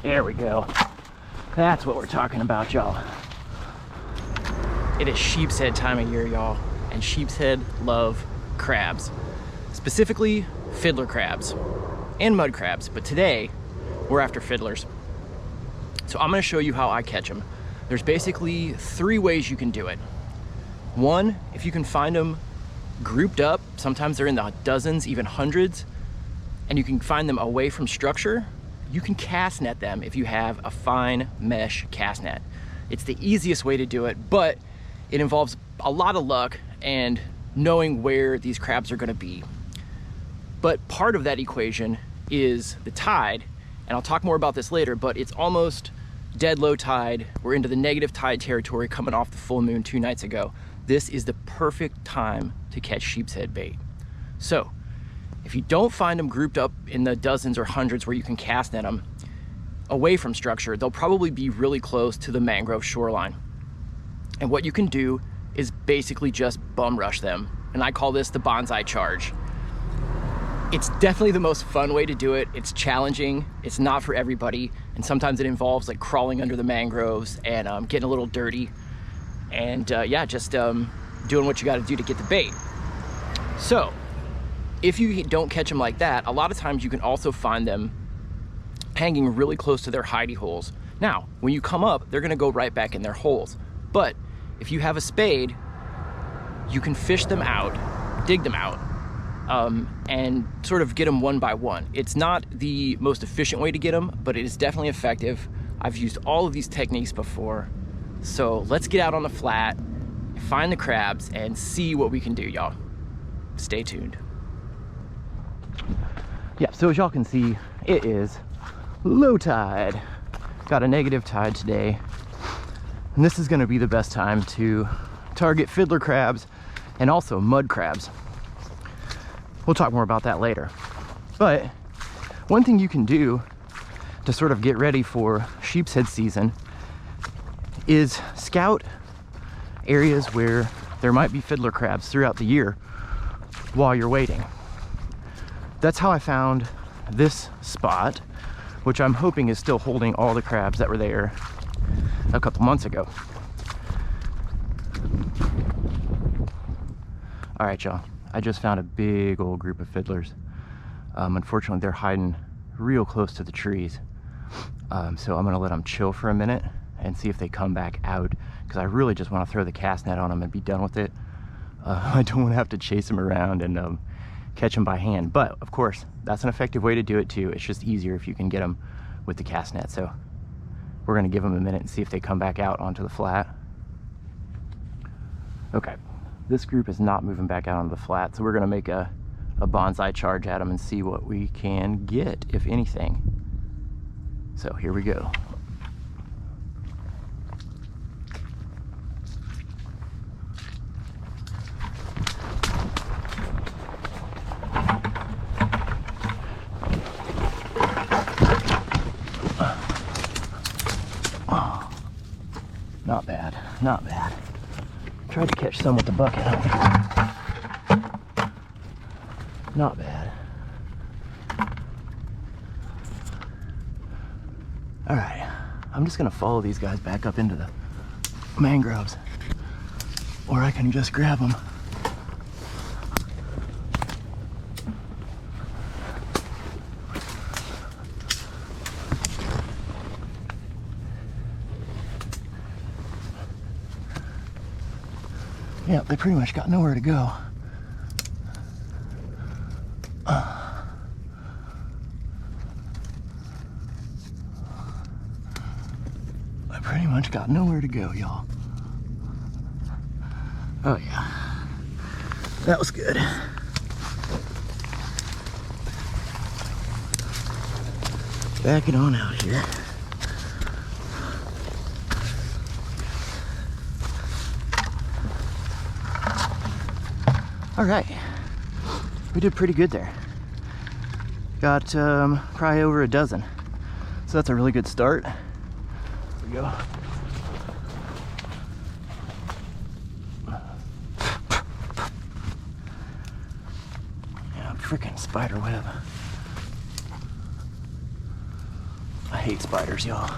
There we go. That's what we're talking about, y'all. It is sheepshead time of year, y'all, and sheepshead love crabs. Specifically, fiddler crabs and mud crabs, but today we're after fiddlers. So I'm gonna show you how I catch them. There's basically 3 ways you can do it. One, if you can find them grouped up, sometimes they're in the dozens, even hundreds, and you can find them away from structure, you can cast net them if you have a fine mesh cast net. It's the easiest way to do it, but it involves a lot of luck and knowing where these crabs are gonna be. But part of that equation is the tide, and I'll talk more about this later, but it's almost dead low tide. We're into the negative tide territory coming off the full moon 2 nights ago. This is the perfect time to catch sheepshead bait. So, if you don't find them grouped up in the dozens or hundreds where you can cast net them away from structure, they'll probably be really close to the mangrove shoreline. And what you can do is basically just bum rush them. And I call this the bonsai charge. It's definitely the most fun way to do it. It's challenging, it's not for everybody. And sometimes it involves like crawling under the mangroves and getting a little dirty. And yeah, just doing what you gotta do to get the bait. So, if you don't catch them like that, a lot of times you can also find them hanging really close to their hidey holes. Now, when you come up, they're gonna go right back in their holes. But if you have a spade, you can fish them out, dig them out, and sort of get them one by one. It's not the most efficient way to get them, but it is definitely effective. I've used all of these techniques before. So let's get out on the flat, find the crabs, and see what we can do, y'all. Stay tuned. Yeah, so as y'all can see, it is low tide. Got a negative tide today. And this is gonna be the best time to target fiddler crabs and also mud crabs. We'll talk more about that later. But one thing you can do to sort of get ready for sheepshead season is scout areas where there might be fiddler crabs throughout the year while you're waiting. That's how I found this spot, which I'm hoping is still holding all the crabs that were there a couple months ago. All right, y'all, I just found a big old group of fiddlers. Unfortunately, they're hiding real close to the trees. So I'm gonna let them chill for a minute and see if they come back out, because I really just want to throw the cast net on them and be done with it. I don't want to have to chase them around and catch them by hand, but of course that's an effective way to do it too. It's just easier if you can get them with the cast net. So we're gonna give them a minute and see if they come back out onto the flat. Okay, this group is not moving back out onto the flat, so we're gonna make a bonsai charge at them and see what we can get, if anything. So here we go. Not bad, not bad. Tried to catch some with the bucket. Not bad. All right, I'm just gonna follow these guys back up into the mangroves, or I can just grab them. Yeah, they pretty much got nowhere to go. I pretty much got nowhere to go, y'all. Oh yeah, that was good. Back it on out here. All right, we did pretty good there. Got probably over a dozen. So that's a really good start. Here we go. Yeah, freaking spider web. I hate spiders, y'all.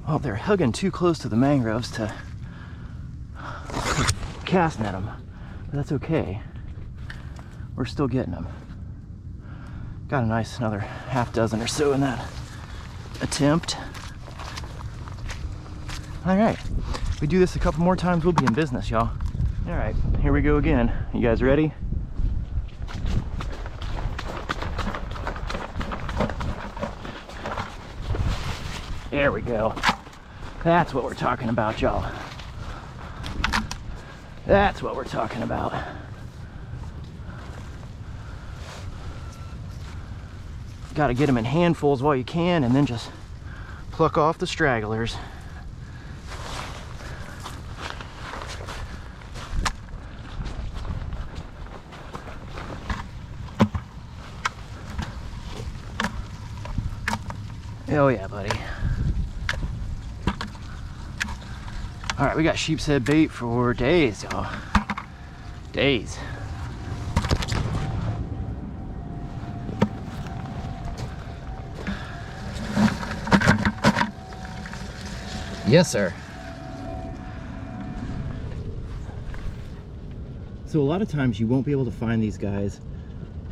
Well, they're hugging too close to the mangroves to cast net them, but that's okay. We're still getting them. Got a nice another half dozen or so in that attempt. All right, if we do this a couple more times, we'll be in business, y'all. All right, here we go again. You guys ready? There we go. That's what we're talking about, y'all. That's what we're talking about. Got to get them in handfuls while you can, and then just pluck off the stragglers. Oh yeah, buddy. All right, we got sheepshead bait for days, y'all. Days. Yes, sir. So a lot of times you won't be able to find these guys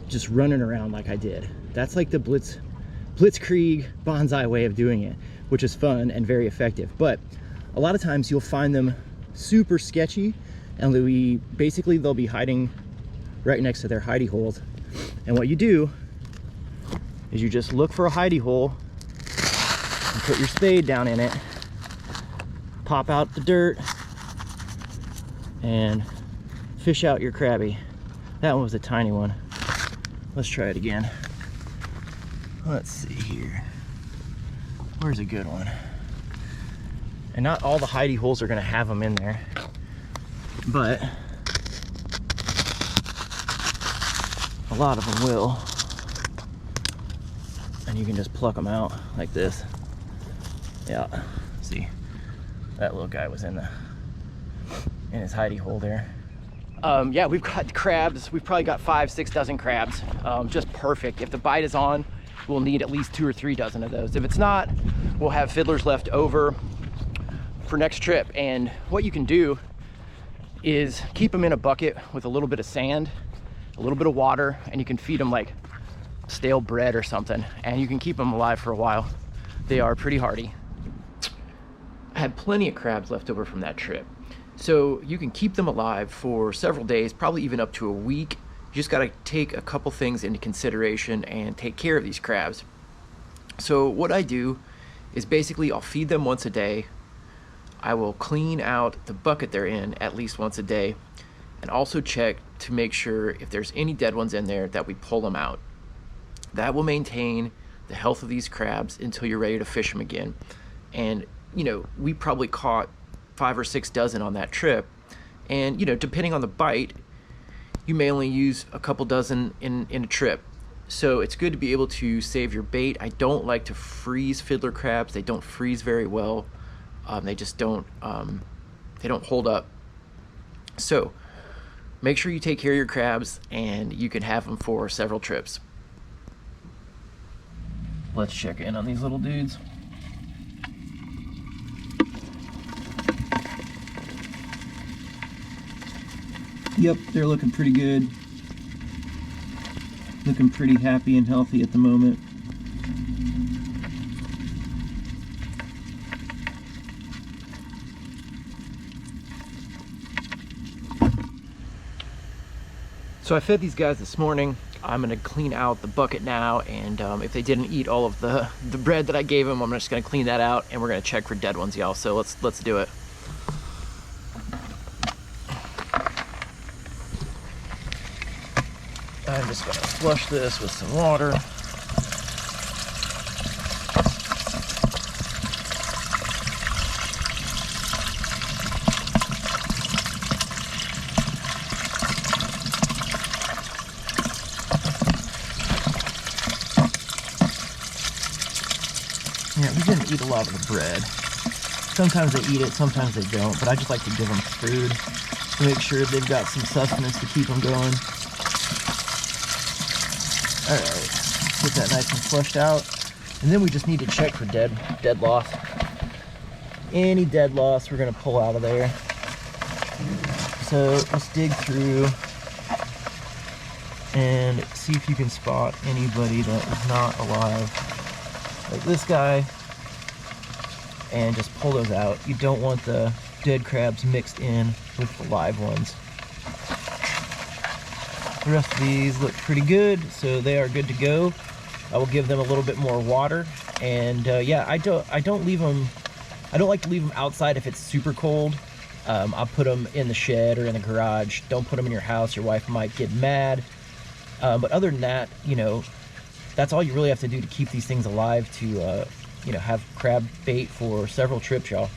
just running around like I did. That's like the blitzkrieg bonsai way of doing it, which is fun and very effective. But a lot of times you'll find them super sketchy, and they'll be hiding right next to their hidey holes. And what you do is you just look for a hidey hole and put your spade down in it, pop out the dirt, and fish out your crabby. That one was a tiny one. Let's try it again. Let's see here. Where's a good one? And not all the hidey holes are gonna have them in there, but a lot of them will. And you can just pluck them out like this. Yeah, see, that little guy was in his hidey hole there. Yeah, we've got crabs. We've probably got 5-6 dozen crabs. Just perfect. If the bite is on, we'll need at least 2 or 3 dozen of those. If it's not, we'll have fiddlers left over for next trip. And what you can do is keep them in a bucket with a little bit of sand, a little bit of water, and you can feed them like stale bread or something, and you can keep them alive for a while. They are pretty hardy. I had plenty of crabs left over from that trip, so you can keep them alive for several days, probably even up to a week. You just got to take a couple things into consideration and take care of these crabs. So what I do is basically I'll feed them once a day. I will clean out the bucket they're in at least once a day, and also check to make sure if there's any dead ones in there that we pull them out. That will maintain the health of these crabs until you're ready to fish them again. And you know, we probably caught 5 or 6 dozen on that trip, and you know, depending on the bite, you may only use a couple dozen in a trip. So it's good to be able to save your bait. I don't like to freeze fiddler crabs. They don't freeze very well. They just don't hold up. So make sure you take care of your crabs, and you can have them for several trips. Let's check in on these little dudes. Yep, they're looking pretty good. Looking pretty happy and healthy at the moment. So I fed these guys this morning. I'm gonna clean out the bucket now, and if they didn't eat all of the bread that I gave them, I'm just gonna clean that out, and we're gonna check for dead ones, y'all. So let's do it. I'm just gonna flush this with some water. Yeah, we didn't eat a lot of the bread. Sometimes they eat it, sometimes they don't, but I just like to give them food to make sure they've got some sustenance to keep them going. All right, get that nice and flushed out. And then we just need to check for dead loss. Any dead loss we're gonna pull out of there. So let's dig through and see if you can spot anybody that is not alive. Like this guy, and just pull those out. You don't want the dead crabs mixed in with the live ones. The rest of these look pretty good, so they are good to go. I will give them a little bit more water, and yeah, I don't leave them. I don't like to leave them outside if it's super cold. I'll put them in the shed or in the garage. Don't put them in your house. Your wife might get mad. But other than that, you know, that's all you really have to do to keep these things alive to, you know, have crab bait for several trips, y'all.